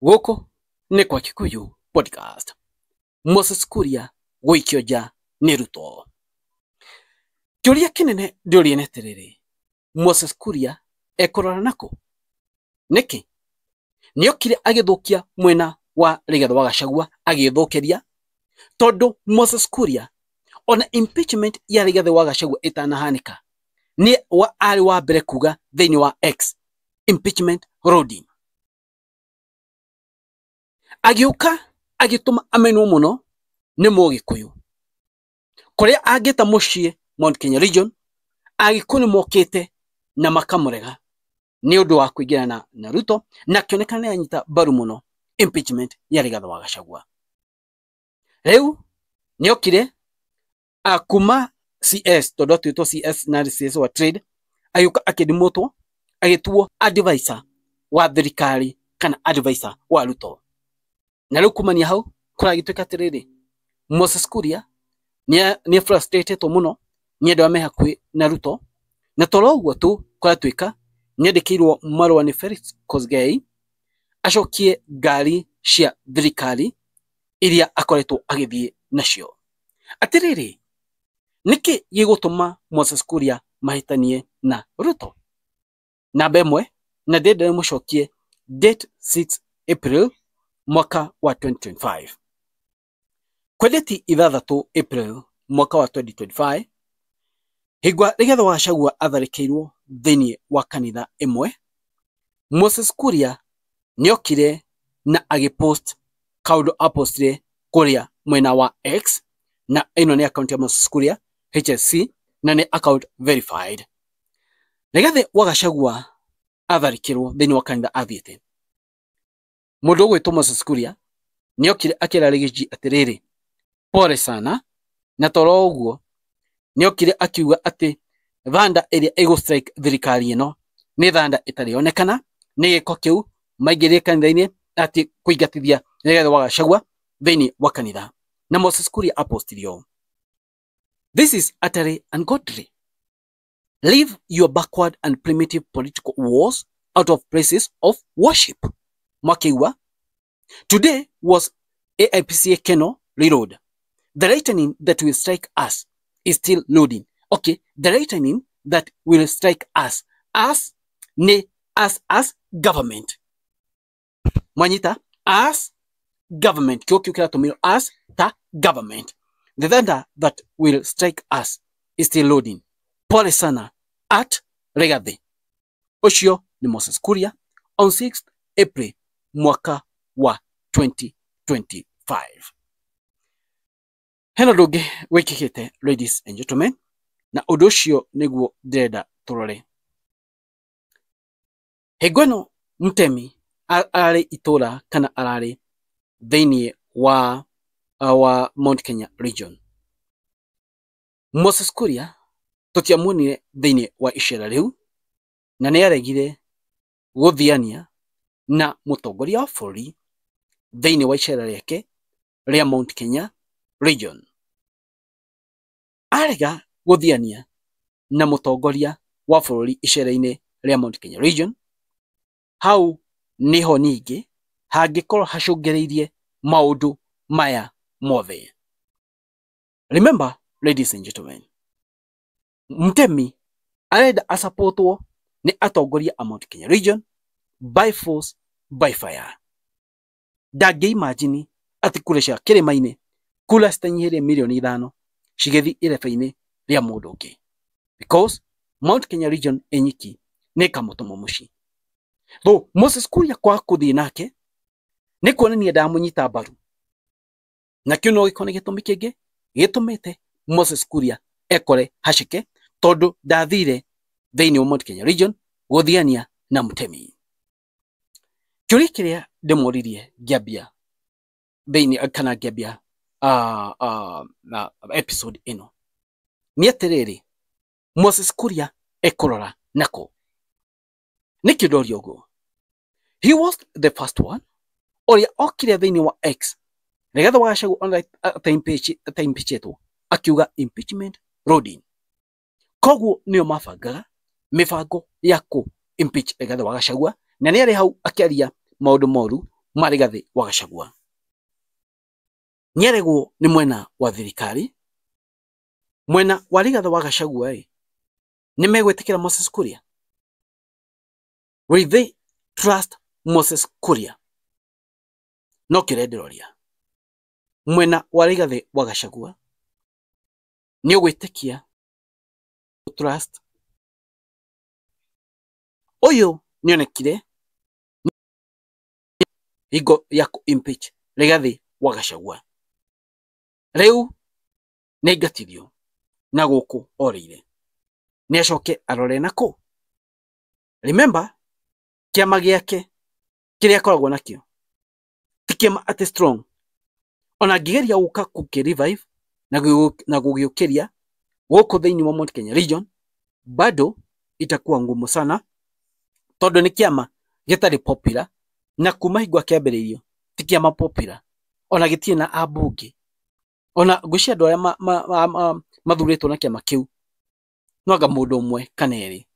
Goko nĩ kwa Kikuyu podcast. Moses Kuria gũikio nja nĩ Ruto. Kĩũria kĩnene ndĩũrie nĩ atĩrĩrĩ, Moses Kuria ekũrora nakũ? Nĩkĩ? Nĩokire agĩthũkia mwena wa Rigathĩ wa Gachagua agĩthũkĩria, tondũ Moses Kuria ona impeachment ya Rigathĩ wa Gachagua ĩtanahanĩka arĩ wa mbere kuga thĩinĩ wa X impeachment loading. Agĩũka agĩtũma amenwo mũno nĩ Mũgĩkũyũ, kũrĩa angĩta mũciĩ Mount Kenya region Agĩkũyũ nĩmokĩte na makamũrega nĩ ũndũ wa kũingĩrana na Ruto, na akĩoneka nĩ anyita mbaru mũno impeachment ya Rigathĩ wa Gachagua. Rĩu nĩokire kuma CS, tondũ atuĩtwo CS na CS wa trade, agĩũka akĩndimũtwo agĩtuo advisor wa thirikari kana advisor wa Ruto. Na rĩu kumania hau kũragĩtuĩka atĩrĩrĩ, Moses Kuria nĩ frustrated mũno nĩ andũ me hakuhĩ na Ruto, na toro ũguo tu kũratuĩka nĩandĩkĩirwo marũa nĩ Felix Kosgei acokie ngari cia thirikari iria akoretwo agĩthiĩ nacio. Atĩrĩrĩ, nĩkĩ gĩgũtũma Moses Kuria mahĩtanie na Ruto? Namba ĩmwe, na ndĩrenda mũcokie date 6 April mwaka wa 2025. Kwendeti 6 April mwaka wa 2025, hĩngwa Rigathĩ wa Gachagua atharĩkĩirwo thĩinĩ wa kanitha ĩmwe, Moses Kuria nĩokire na agĩpost kaũndũ apostire kũrĩa mwena wa X, na ĩno nĩ account ya Moses Kuria HSC, na nĩ account verified. Rigathĩ wa Gachagua atharĩkĩirwo thĩinĩ wa kanitha athiĩte, mũndũ ũgwĩtwo Moses Kuria nĩokire akĩra Rigiji atĩrĩrĩ, pole sana, na toro ũguo nĩokire akiuga atĩ thanda ĩrĩa ĩgũstrike thirikari ĩno nĩ thanda ĩtarĩonekana, nĩ gĩko kĩu maingĩrire kanitha-inĩ atĩ kũingatithia Rigathĩ wa Gachagua thĩinĩ wa kanitha, na Moses Kuria apostirio. This is utterly ungodly. Leave your backward and primitive political wars out of places of worship. Makiwa, today was AIPCA Keno reload. The lightning that will strike us is still loading. Okay, the lightning that will strike us as government. Manyita, as government. As the government. The thunder that will strike us is still loading. Pole sana at Rigathĩ. Ucio ni Moses Kuria on 6th April mwaka wa 2025. Hena ndũngĩ wĩkĩkĩte, ladies and gentlemen, na ũndũ ũcio nĩguo ndĩrenda tũrore. Hĩngo ĩno Mũtemi ararĩ itũra kana ararĩ thĩinĩ wa Mount Kenya region. Moses Kuria tũtiamuonire thĩinĩ wa icera rĩu, na nĩaregire gũthiania na mũtongoria wa bũrũri thĩinĩ wa icera rĩake rĩa Mount Kenya region. Arega gũthiania na mũtongoria wa bũrũri icera-inĩ rĩa Mount Kenya region, hau niho ningĩ hangĩkorwo hacũngĩrĩirie maũndũ maya mothe. Remember, ladies and gentlemen, Mũtemi arenda asupportwo nĩ atongoria a Mount Kenya region by force by fire. Ndangĩimagine atĩ kura cia kĩrĩma-inĩ, kura citanyihĩire milioni 5 cigĩthiĩ irebe-inĩ rĩa mũndũ ũngĩ, because Mount Kenya region enyiki nĩ kamũtũmo mũci. Though Moses Kuria kwa kũthiĩ nake nĩ kuonania ndamũnyita mbaru, na kĩu no gĩkorwo nĩ gĩtũmi kĩngĩ gĩtũmĩte Moses Kuria ekore hacike, tondũ ndathire thĩinĩ wa Mount Kenya region gũthiania na Mũtemi. Kĩũria kĩrĩa ndĩmũririe ngĩambia thĩinĩ kana ngĩambia episode ĩno nĩ atĩrĩrĩ, Moses Kuria ekũrora nakũ? Nĩkĩ ndoria ũguo? He was the first one ũrĩa okire thĩinĩ wa X Rigathĩ wa Gachagua ataimpeachetwo akiuga impeachment loading. Koguo nĩo mabangaga mĩbango ya impeach Rigathĩ wa Gachagua, na nĩ arĩ hau akĩaria maũndũ moru Rigathi wa Gachagua nyeregwo ni mwena wa thirikari. Mwena wa Rigathi wa Gachagua ni megwetikira Moses Kuria? Will they trust Moses Kuria? No kirenderoria mwena wa Rigathi wa Gachagua ni ugwitikia trust oyo nionekire higo ya impeach Rigathi wa Gachagua. Riu ni ngatirio na guku orire ni acoke arore nako. Remember, kiama giake kiria akoragwo nakio ti kiama ati strong. Ona ngigeria guka revive na gugiukiria guku thiini wa Mount Kenya region, bado itakuwa ngumu sana, tondu ni kiama gitari popular, na kuma hingwa kiambiririo ti kiama popular, ona gitie na abunge, ona gucia andu aria mathuritwo na kiama kiu noanga mundu umwe kana eri.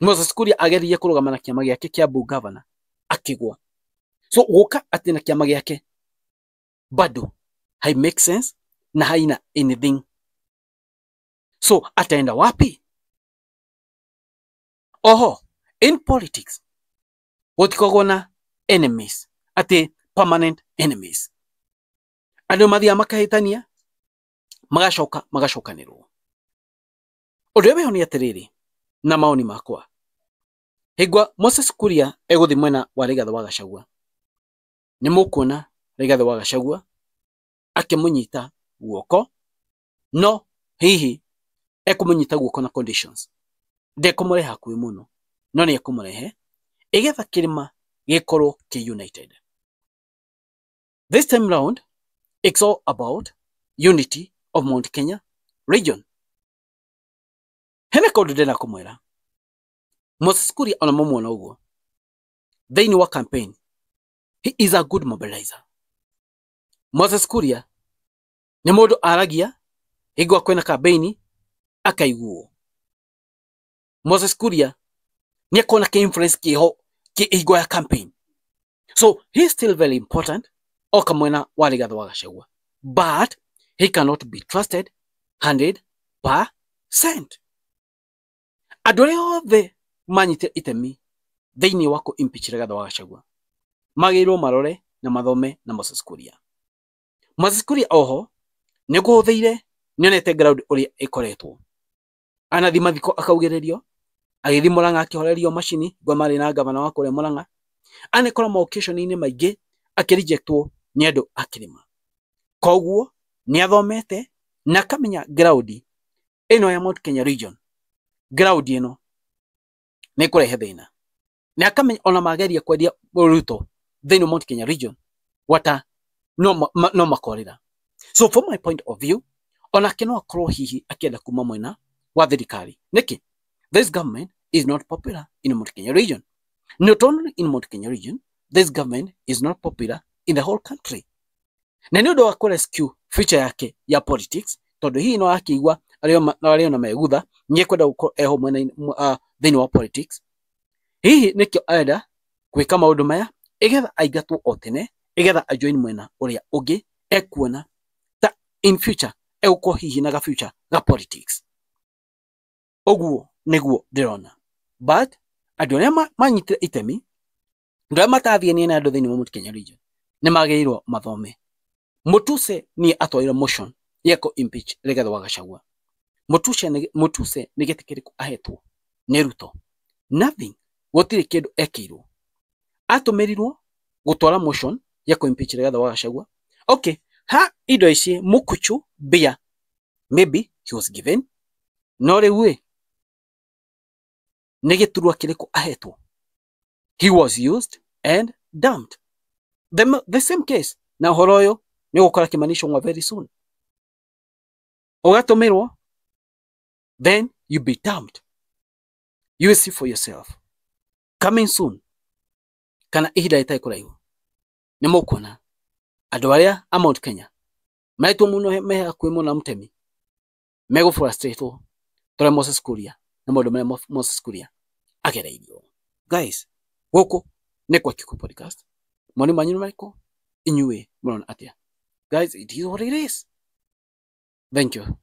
Moses Kuria ageririe kurugama na kiama giake kia bu governor akigwa. So guka ati na kiama giake bado hai make sense na haina anything. So ataenda wapi? Oho, in politics gutikoragwo na enemies, ati permanent enemies. Andu mathia makahitania magacokanirwo. Undu uyu ni atiriri na maoni makwa. Higwa Moses Kuria eguthi mwena wa Rigathi wa Gachagua, ni mukuona Rigathi wa Gachagua akimunyita guoko, no hihi ekumunyita guoko na conditions. Ndekumurehe hakuhi muno, no ni ekumurehe igetha kirima gikorwo ki united. This time round, it's all about unity of Mount Kenya region. Hena kaundu ndena kumwira Moses Kuria ona mumwona uguo thiini wa campaign, he is a good mobilizer. Moses Kuria ni mundu aragia higwa kwena campaign akaiguo. Moses Kuria ni akona ke influence kiho ki higwa ya campaign, so he is still very important oka mwena wa Rigathi wa Gachagua, but he cannot be trusted 100%. Andu aria othe manyite itemi thiini wa ku impeach Rigathi wa Gachagua magirwo marore na mathome na Moses Kuria. Moses Kuria oho ni guthire nionete ground uria ikoretwo anathima thiko akaugererio agithi Murang'a akihorerio machini gwa mari na gavana wa kule Murang'a, anekora ma occasion ini maingi akirejectwo ni andu akirima. Koguo ni athomete na kamenya ground ino ya Mount Kenya region, ground ino ni kurehe thina, na akamenya ona mageria kwendia Ruto thiini Mount Kenya region wata no makorira. So from my point of view, ona kino akorwo hihi akienda kuma mwena wa thirikari niki this government is not popular in Mount Kenya region. Not only in Mount Kenya region, this government is not popular in the whole country. Na ni undu wa kurescue future yake ya politics, tondu hii no akigwa ario na megutha nie kwenda guko eho mwena thiini wa politics. Hihi nikio aenda gwika maundu maya igetha aigatwo otene, igetha ajoin mwena uria ungi ekuona ta in future ekuko hihi na ga future ga politics. Oguo niguo ndirona, but andu aria manyitire itemi ndio matathie ni na andu thiini wa Mount Kenya region ni magirwo mathome. Mutuse ni atwaira motion yeko impeach Rigathi wa Gachagua. Mutuse ni gitikiriku ahetwo ni Ruto, nothing, gutire kindu ekirwo, atumirirwo gutwara motion yeko impeach Rigathi wa Gachagua. Okay, ha indo ici mukuchu bia maybe he was given, no riu ni giturwa kiriku ahetwo, he was used and dumped. The same case na horoyo ni gukora kimanisho ngwa very soon. Ugatumirwo, then you be dumped. You will see for yourself. Coming soon. Kana ihida itai kuraihu. Ni mukona andu aria a Mount Kenya maitwo muno me hakuhi muno na mutemi mego frustrated tore Moses Kuria na maundu maria Moses Kuria agereirio. Guys, guku ni kwa Kikuyu Podcast. Moni manyu mariko inyue murona atia. Guys, it is what it is. Thank you.